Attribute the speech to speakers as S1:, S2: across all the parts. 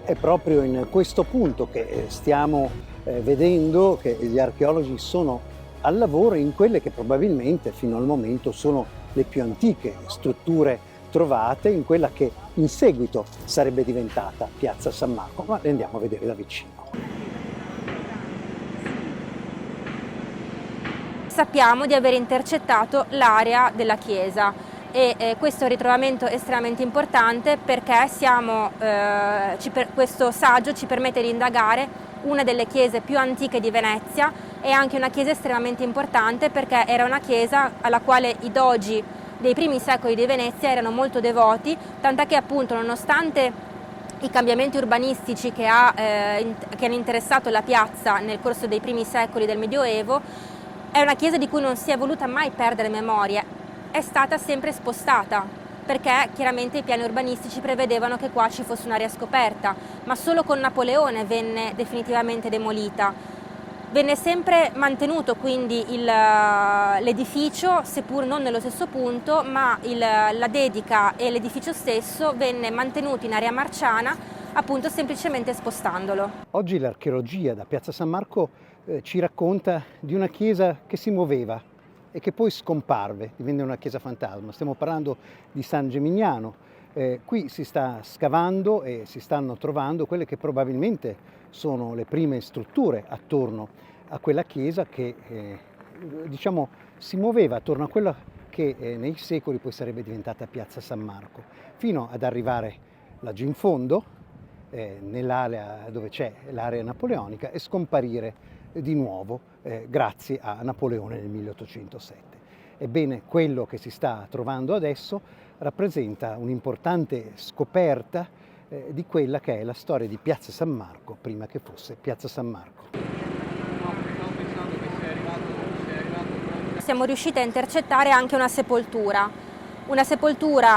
S1: È proprio in questo punto che stiamo vedendo che gli archeologi sono al lavoro in quelle che probabilmente fino al momento sono le più antiche strutture trovate, in quella che in seguito sarebbe diventata Piazza San Marco, ma le andiamo a vedere da vicino.
S2: Sappiamo di aver intercettato l'area della chiesa e questo è un ritrovamento estremamente importante perché questo saggio ci permette di indagare una delle chiese più antiche di Venezia e anche una chiesa estremamente importante perché era una chiesa alla quale i dogi dei primi secoli di Venezia erano molto devoti, tant'è che appunto nonostante i cambiamenti urbanistici che hanno interessato la piazza nel corso dei primi secoli del Medioevo, è una chiesa di cui non si è voluta mai perdere memoria, è stata sempre spostata perché chiaramente i piani urbanistici prevedevano che qua ci fosse un'area scoperta, ma solo con Napoleone venne definitivamente demolita. Venne sempre mantenuto quindi l'edificio, seppur non nello stesso punto, ma la dedica e l'edificio stesso venne mantenuto in area marciana, appunto semplicemente spostandolo.
S1: Oggi l'archeologia da Piazza San Marco ci racconta di una chiesa che si muoveva e che poi scomparve, divenne una chiesa fantasma. Stiamo parlando di San Gimignano. Qui si sta scavando e si stanno trovando quelle che probabilmente sono le prime strutture attorno a quella chiesa che si muoveva attorno a quella che nei secoli poi sarebbe diventata Piazza San Marco, fino ad arrivare laggiù in fondo, nell'area dove c'è l'area napoleonica, e scomparire di nuovo grazie a Napoleone nel 1807. Ebbene, quello che si sta trovando adesso rappresenta un'importante scoperta di quella che è la storia di Piazza San Marco prima che fosse Piazza San Marco.
S2: Siamo riusciti a intercettare anche una sepoltura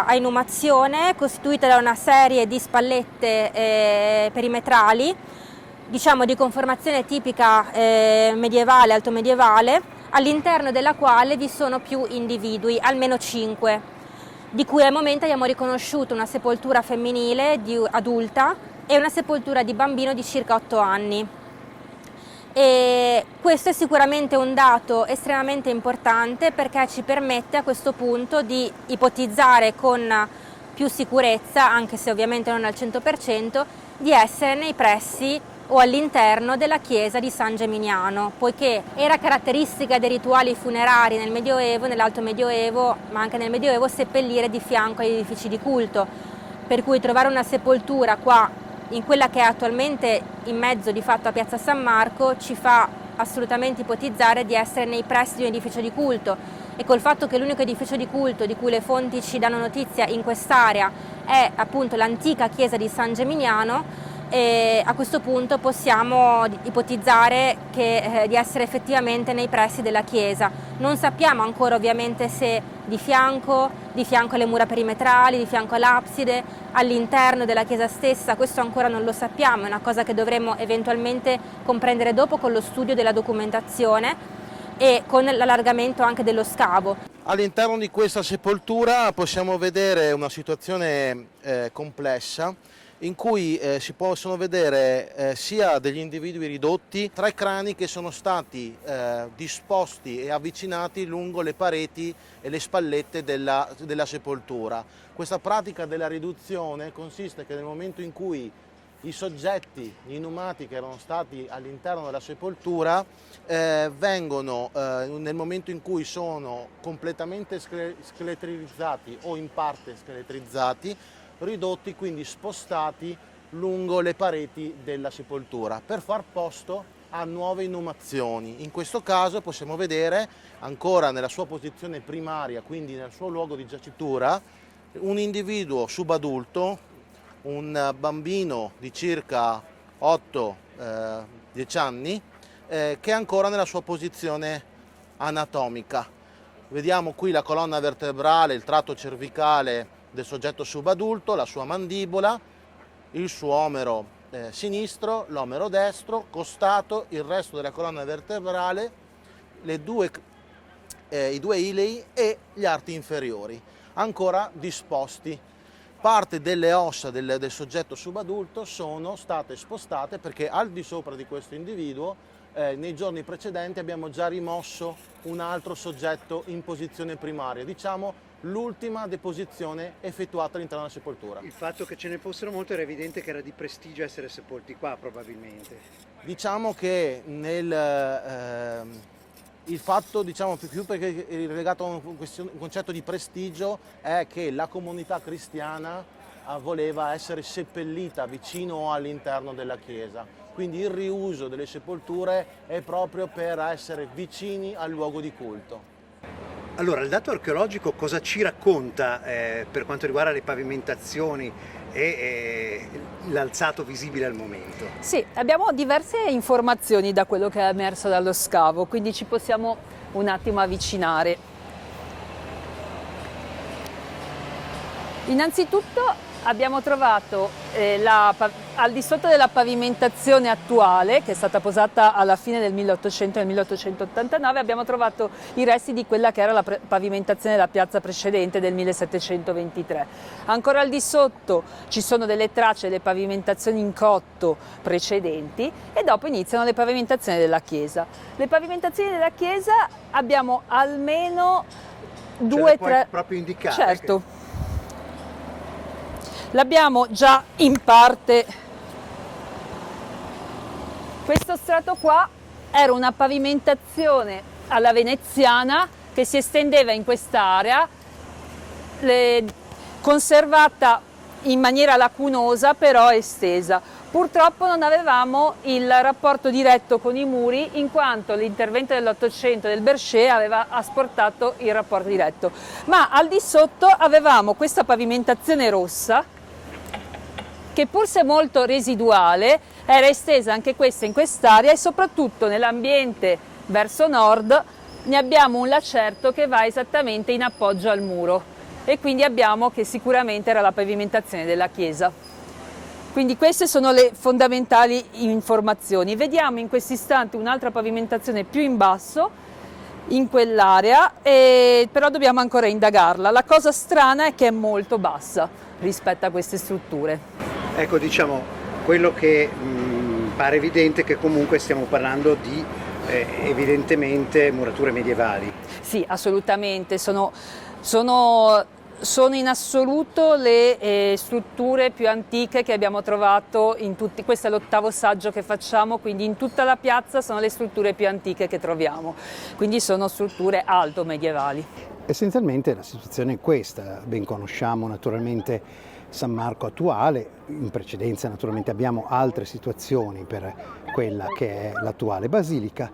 S2: a inumazione costituita da una serie di spallette perimetrali, diciamo di conformazione tipica medievale, altomedievale, all'interno della quale vi sono più individui, almeno 5, di cui al momento abbiamo riconosciuto una sepoltura femminile adulta e una sepoltura di bambino di circa 8 anni. E questo è sicuramente un dato estremamente importante perché ci permette a questo punto di ipotizzare con più sicurezza, anche se ovviamente non al 100%, di essere nei pressi o all'interno della chiesa di San Gimignano, poiché era caratteristica dei rituali funerari nel Medioevo, nell'Alto Medioevo, ma anche nel Medioevo, seppellire di fianco agli edifici di culto, per cui trovare una sepoltura qua in quella che è attualmente in mezzo di fatto a Piazza San Marco ci fa assolutamente ipotizzare di essere nei pressi di un edificio di culto, e col fatto che l'unico edificio di culto di cui le fonti ci danno notizia in quest'area è appunto l'antica chiesa di San Gimignano, e a questo punto possiamo ipotizzare di essere effettivamente nei pressi della chiesa. Non sappiamo ancora ovviamente se di fianco alle mura perimetrali, di fianco all'abside, all'interno della chiesa stessa, questo ancora non lo sappiamo, è una cosa che dovremo eventualmente comprendere dopo con lo studio della documentazione e con l'allargamento anche dello scavo.
S3: All'interno di questa sepoltura possiamo vedere una situazione complessa, in cui si possono vedere sia degli individui ridotti, 3 crani che sono stati disposti e avvicinati lungo le pareti e le spallette della sepoltura. Questa pratica della riduzione consiste che nel momento in cui i soggetti inumati che erano stati all'interno della sepoltura vengono, nel momento in cui sono completamente scheletrizzati o in parte scheletrizzati, ridotti, quindi spostati lungo le pareti della sepoltura per far posto a nuove inumazioni. In questo caso possiamo vedere ancora nella sua posizione primaria, quindi nel suo luogo di giacitura, un individuo subadulto, un bambino di circa 8-10 anni che è ancora nella sua posizione anatomica. Vediamo qui la colonna vertebrale, il tratto cervicale del soggetto subadulto, la sua mandibola, il suo omero sinistro, l'omero destro, costato, il resto della colonna vertebrale, i due ilei e gli arti inferiori, ancora disposti. parte delle ossa del soggetto subadulto sono state spostate perché al di sopra di questo individuo nei giorni precedenti abbiamo già rimosso un altro soggetto in posizione primaria, diciamo l'ultima deposizione effettuata all'interno della sepoltura.
S1: Il fatto che ce ne fossero molto era evidente che era di prestigio essere sepolti qua, probabilmente.
S3: Diciamo che il fatto, diciamo, più perché è legato a un concetto di prestigio, è che la comunità cristiana voleva essere seppellita vicino o all'interno della chiesa. Quindi il riuso delle sepolture è proprio per essere vicini al luogo di culto.
S1: Allora, il dato archeologico cosa ci racconta per quanto riguarda le pavimentazioni e l'alzato visibile al momento?
S4: Sì, abbiamo diverse informazioni da quello che è emerso dallo scavo, quindi ci possiamo un attimo avvicinare. Innanzitutto abbiamo trovato al di sotto della pavimentazione attuale, che è stata posata alla fine del 1800 e del 1889, abbiamo trovato i resti di quella che era la pavimentazione della piazza precedente del 1723. Ancora al di sotto ci sono delle tracce delle pavimentazioni in cotto precedenti e dopo iniziano le pavimentazioni della chiesa. Le pavimentazioni della chiesa abbiamo almeno due, tre...
S1: proprio indicate?
S4: Certo. L'abbiamo già in parte. Questo strato qua era una pavimentazione alla veneziana che si estendeva in quest'area, conservata in maniera lacunosa però estesa. Purtroppo non avevamo il rapporto diretto con i muri in quanto l'intervento dell'Ottocento del Berchet aveva asportato il rapporto diretto, ma al di sotto avevamo questa pavimentazione rossa che pur se molto residuale era estesa anche questa in quest'area e soprattutto nell'ambiente verso nord ne abbiamo un lacerto che va esattamente in appoggio al muro e quindi abbiamo che sicuramente era la pavimentazione della chiesa. Quindi queste sono le fondamentali informazioni. Vediamo in questo istante un'altra pavimentazione più in basso in quell'area, però dobbiamo ancora indagarla. La cosa strana è che è molto bassa rispetto a queste strutture.
S1: Ecco, diciamo, quello che pare evidente è che comunque stiamo parlando di evidentemente murature medievali.
S4: Sì, assolutamente, sono in assoluto le strutture più antiche che abbiamo trovato in tutti, questo è l'8° saggio che facciamo, quindi in tutta la piazza sono le strutture più antiche che troviamo, quindi sono strutture alto medievali.
S1: Essenzialmente la situazione è questa, ben conosciamo naturalmente San Marco attuale, in precedenza naturalmente abbiamo altre situazioni per quella che è l'attuale basilica,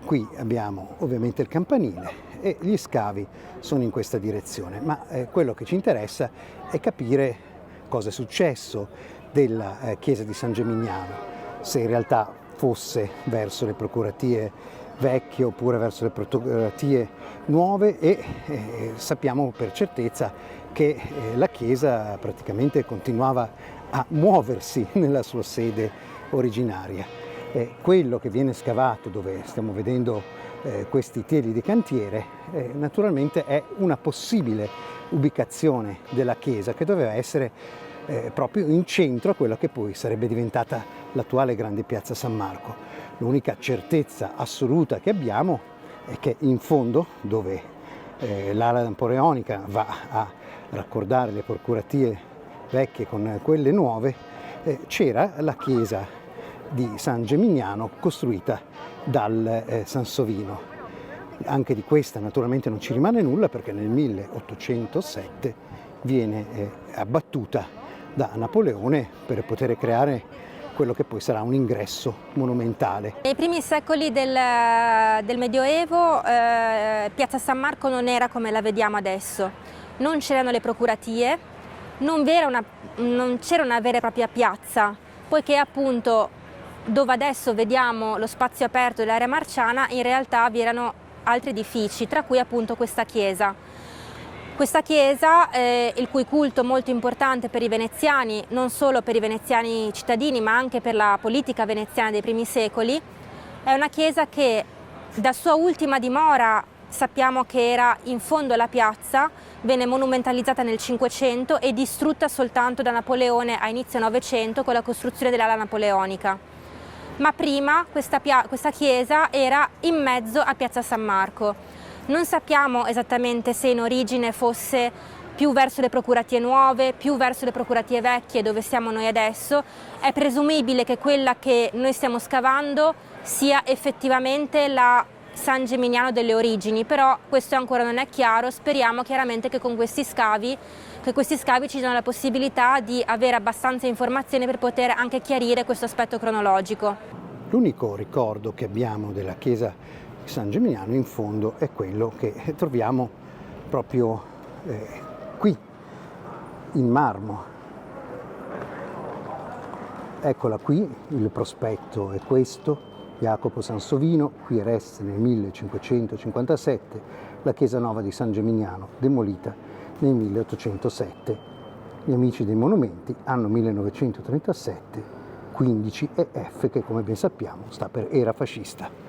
S1: qui abbiamo ovviamente il campanile e gli scavi sono in questa direzione, ma quello che ci interessa è capire cosa è successo della chiesa di San Gemignano, se in realtà fosse verso le procuratie vecchie oppure verso le procuratie nuove e sappiamo per certezza che la chiesa praticamente continuava a muoversi nella sua sede originaria. Quello che viene scavato, dove stiamo vedendo questi teli di cantiere, naturalmente è una possibile ubicazione della chiesa che doveva essere proprio in centro a quella che poi sarebbe diventata l'attuale grande piazza San Marco. L'unica certezza assoluta che abbiamo è che in fondo, dove l'ala napoleonica va a raccordare le procuratie vecchie con quelle nuove, c'era la chiesa di San Gemignano costruita dal Sansovino. Anche di questa naturalmente non ci rimane nulla perché nel 1807 viene abbattuta da Napoleone per poter creare quello che poi sarà un ingresso monumentale.
S2: Nei primi secoli del Medioevo Piazza San Marco non era come la vediamo adesso. Non c'erano le procuratie, non c'era una vera e propria piazza, poiché appunto dove adesso vediamo lo spazio aperto dell'area marciana in realtà vi erano altri edifici, tra cui appunto questa chiesa. Questa chiesa, il cui culto molto importante per i veneziani, non solo per i veneziani cittadini ma anche per la politica veneziana dei primi secoli, è una chiesa che da sua ultima dimora sappiamo che era in fondo alla piazza, venne monumentalizzata nel Cinquecento e distrutta soltanto da Napoleone a inizio Novecento con la costruzione dell'ala napoleonica. Ma prima questa chiesa era in mezzo a Piazza San Marco. Non sappiamo esattamente se in origine fosse più verso le Procuratie Nuove, più verso le Procuratie Vecchie, dove siamo noi adesso. È presumibile che quella che noi stiamo scavando sia effettivamente la San Gimignano delle origini, però questo ancora non è chiaro. Speriamo chiaramente che con questi scavi ci diano la possibilità di avere abbastanza informazioni per poter anche chiarire questo aspetto cronologico.
S1: L'unico ricordo che abbiamo della chiesa di San Gimignano in fondo è quello che troviamo proprio qui, in marmo. Eccola qui, il prospetto è questo, Jacopo Sansovino, qui eresse nel 1557, la chiesa nuova di San Gimignano, demolita nel 1807. Gli amici dei monumenti, anno 1937, 15 e F, che come ben sappiamo sta per era fascista.